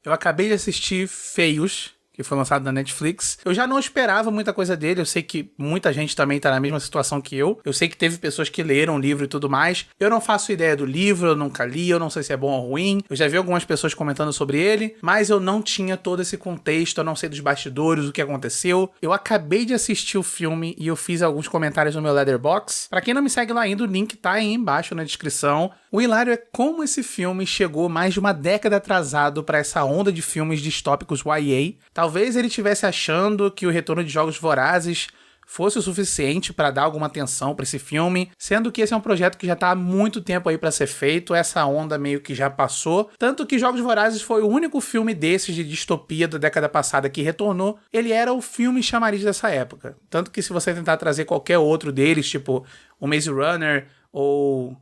Eu acabei de assistir Feios, que foi lançado na Netflix. Eu já não esperava muita coisa dele, eu sei que muita gente também tá na mesma situação que eu. Eu sei que teve pessoas que leram o livro e tudo mais. Eu não faço ideia do livro, eu nunca li, eu não sei se é bom ou ruim. Eu já vi algumas pessoas comentando sobre ele, mas eu não tinha todo esse contexto, eu não sei dos bastidores, o que aconteceu. Eu acabei de assistir o filme e eu fiz alguns comentários no meu Letterboxd. Pra quem não me segue lá ainda, o link tá aí embaixo na descrição. O hilário é como esse filme chegou mais de uma década atrasado pra essa onda de filmes distópicos YA. Talvez ele estivesse achando que o retorno de Jogos Vorazes fosse o suficiente para dar alguma atenção para esse filme, sendo que esse é um projeto que já tá há muito tempo aí para ser feito, essa onda meio que já passou, tanto que Jogos Vorazes foi o único filme desses de distopia da década passada que retornou, ele era o filme chamariz dessa época, tanto que se você tentar trazer qualquer outro deles, tipo o Maze Runner ou...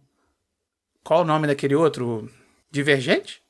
qual o nome daquele outro? Divergente?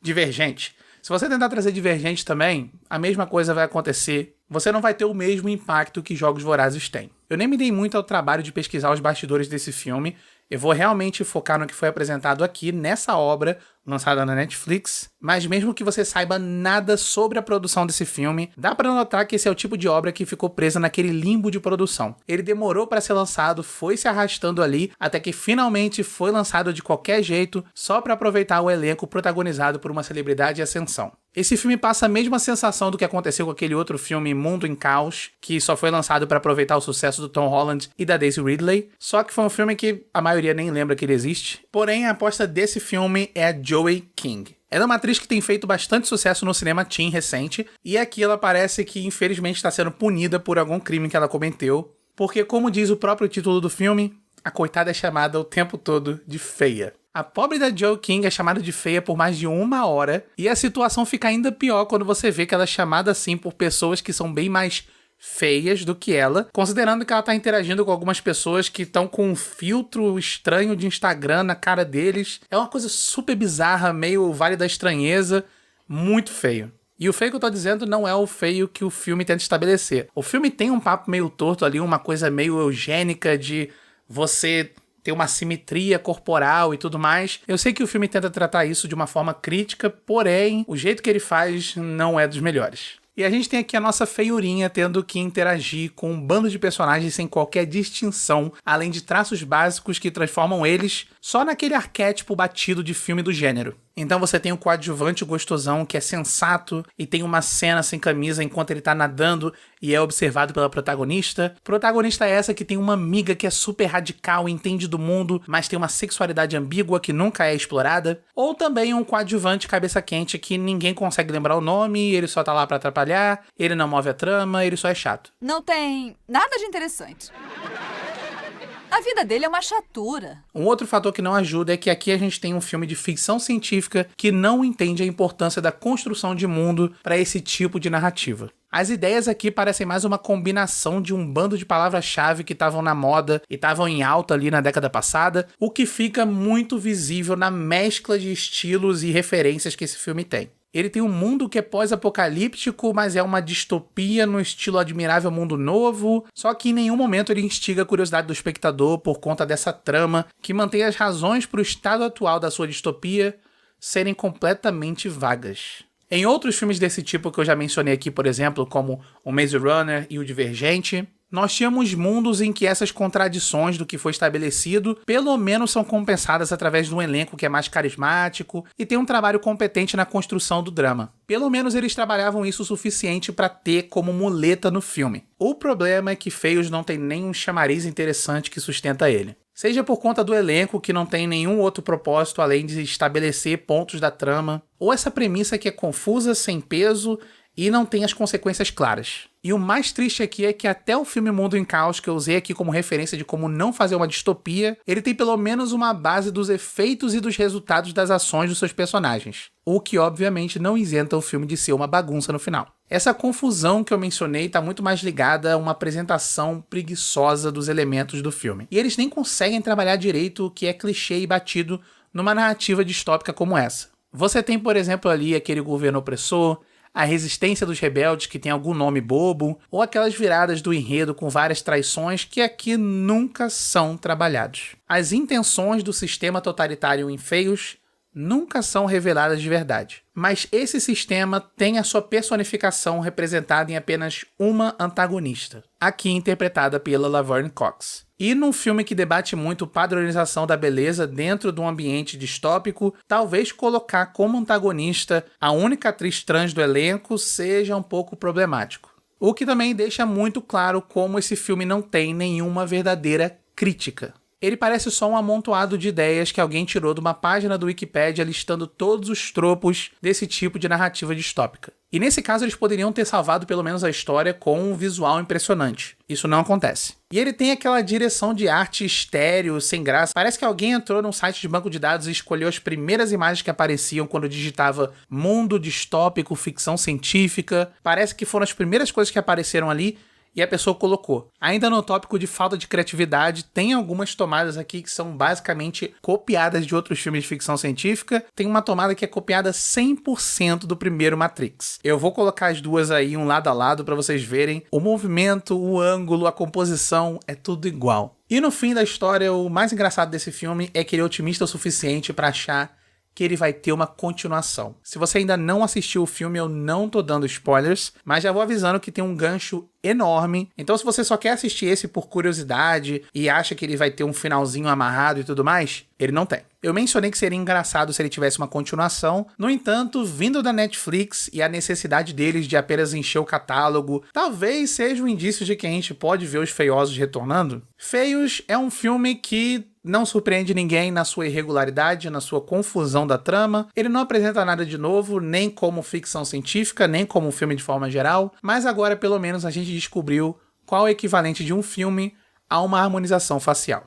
Divergente. Se você tentar trazer Divergente também, a mesma coisa vai acontecer. Você não vai ter o mesmo impacto que Jogos Vorazes têm. Eu nem me dei muito ao trabalho de pesquisar os bastidores desse filme. Eu vou realmente focar no que foi apresentado aqui, nessa obra, lançada na Netflix. Mas mesmo que você saiba nada sobre a produção desse filme, dá pra notar que esse é o tipo de obra que ficou presa naquele limbo de produção. Ele demorou pra ser lançado, foi se arrastando ali, até que finalmente foi lançado de qualquer jeito, só pra aproveitar o elenco protagonizado por uma celebridade em ascensão. Esse filme passa a mesma sensação do que aconteceu com aquele outro filme Mundo em Caos, que só foi lançado pra aproveitar o sucesso do Tom Holland e da Daisy Ridley, só que foi um filme que a maioria nem lembra que ele existe. Porém, a aposta desse filme é a Joey King. Ela é uma atriz que tem feito bastante sucesso no cinema teen recente, e aqui ela parece que infelizmente está sendo punida por algum crime que ela cometeu, porque como diz o próprio título do filme, a coitada é chamada o tempo todo de feia. A pobre da Joey King é chamada de feia por mais de 1 hora, e a situação fica ainda pior quando você vê que ela é chamada assim por pessoas que são bem mais feias do que ela, considerando que ela tá interagindo com algumas pessoas que estão com um filtro estranho de Instagram na cara deles. É uma coisa super bizarra, meio Vale da Estranheza, muito feio. E o feio que eu tô dizendo não é o feio que o filme tenta estabelecer. O filme tem um papo meio torto ali, uma coisa meio eugênica de você ter uma simetria corporal e tudo mais. Eu sei que o filme tenta tratar isso de uma forma crítica, porém, o jeito que ele faz não é dos melhores. E a gente tem aqui a nossa feiurinha tendo que interagir com um bando de personagens sem qualquer distinção, além de traços básicos que transformam eles só naquele arquétipo batido de filme do gênero. Então você tem o coadjuvante gostosão que é sensato e tem uma cena sem camisa enquanto ele tá nadando e é observado pela protagonista. Protagonista é essa que tem uma amiga que é super radical, entende do mundo, mas tem uma sexualidade ambígua que nunca é explorada. Ou também um coadjuvante cabeça quente que ninguém consegue lembrar o nome, ele só tá lá pra atrapalhar, ele não move a trama, ele só é chato. Não tem nada de interessante. A vida dele é uma chatura. Um outro fator que não ajuda é que aqui a gente tem um filme de ficção científica que não entende a importância da construção de mundo para esse tipo de narrativa. As ideias aqui parecem mais uma combinação de um bando de palavras-chave que estavam na moda e estavam em alta ali na década passada, o que fica muito visível na mescla de estilos e referências que esse filme tem. Ele tem um mundo que é pós-apocalíptico, mas é uma distopia no estilo Admirável Mundo Novo, só que em nenhum momento ele instiga a curiosidade do espectador por conta dessa trama que mantém as razões para o estado atual da sua distopia serem completamente vagas. Em outros filmes desse tipo que eu já mencionei aqui, por exemplo, como o Maze Runner e o Divergente, nós tínhamos mundos em que essas contradições do que foi estabelecido pelo menos são compensadas através de um elenco que é mais carismático e tem um trabalho competente na construção do drama. Pelo menos eles trabalhavam isso o suficiente para ter como muleta no filme. O problema é que Feios não tem nenhum chamariz interessante que sustenta ele. Seja por conta do elenco que não tem nenhum outro propósito além de estabelecer pontos da trama, ou essa premissa que é confusa, sem peso e não tem as consequências claras. E o mais triste aqui é que até o filme Mundo em Caos, que eu usei aqui como referência de como não fazer uma distopia, ele tem pelo menos uma base dos efeitos e dos resultados das ações dos seus personagens. O que obviamente não isenta o filme de ser uma bagunça no final. Essa confusão que eu mencionei está muito mais ligada a uma apresentação preguiçosa dos elementos do filme. E eles nem conseguem trabalhar direito o que é clichê e batido numa narrativa distópica como essa. Você tem, por exemplo, ali aquele governo opressor, a resistência dos rebeldes que tem algum nome bobo, ou aquelas viradas do enredo com várias traições que aqui nunca são trabalhados. As intenções do sistema totalitário em Feios nunca são reveladas de verdade. Mas esse sistema tem a sua personificação representada em apenas uma antagonista, aqui interpretada pela Laverne Cox. E num filme que debate muito padronização da beleza dentro de um ambiente distópico, talvez colocar como antagonista a única atriz trans do elenco seja um pouco problemático. O que também deixa muito claro como esse filme não tem nenhuma verdadeira crítica. Ele parece só um amontoado de ideias que alguém tirou de uma página do Wikipedia listando todos os tropos desse tipo de narrativa distópica. E nesse caso eles poderiam ter salvado pelo menos a história com um visual impressionante. Isso não acontece. E ele tem aquela direção de arte estéreo, sem graça. Parece que alguém entrou num site de banco de dados e escolheu as primeiras imagens que apareciam quando digitava mundo distópico, ficção científica. Parece que foram as primeiras coisas que apareceram ali e a pessoa colocou. Ainda no tópico de falta de criatividade, tem algumas tomadas aqui que são basicamente copiadas de outros filmes de ficção científica. Tem uma tomada que é copiada 100% do primeiro Matrix. Eu vou colocar as duas aí, um lado a lado, para vocês verem. O movimento, o ângulo, a composição, é tudo igual. E no fim da história, o mais engraçado desse filme é que ele é otimista o suficiente para achar que ele vai ter uma continuação. Se você ainda não assistiu o filme, eu não tô dando spoilers, mas já vou avisando que tem um gancho enorme. Então se você só quer assistir esse por curiosidade e acha que ele vai ter um finalzinho amarrado e tudo mais, ele não tem. Eu mencionei que seria engraçado se ele tivesse uma continuação. No entanto, vindo da Netflix e a necessidade deles de apenas encher o catálogo, talvez seja um indício de que a gente pode ver os Feiosos retornando. Feios é um filme que não surpreende ninguém na sua irregularidade, na sua confusão da trama. Ele não apresenta nada de novo, nem como ficção científica, nem como filme de forma geral, mas agora pelo menos a gente descobriu qual é o equivalente de um filme a uma harmonização facial.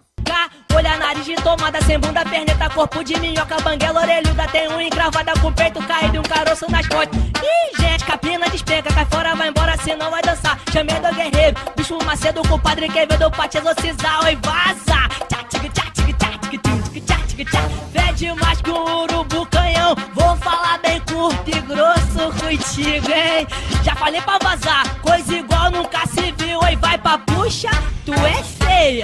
Olha, nariz de tomada, sem bunda, perneta, corpo de minhoca, banguela, orelhuda, tem unha encravada com o peito caído e um caroço nas costas. Ih, gente, capina despenca, cai fora, vai embora, senão vai dançar. Chamei do guerreiro, bicho Macedo com o padre Quevedo pra te exorcizar, oi, vaza. Fede mais que um urubu canhão, vou falar bem curto e grosso contigo, hein. Já falei pra vazar, coisa igual nunca se viu, oi, vai pra puxa, tu é feia.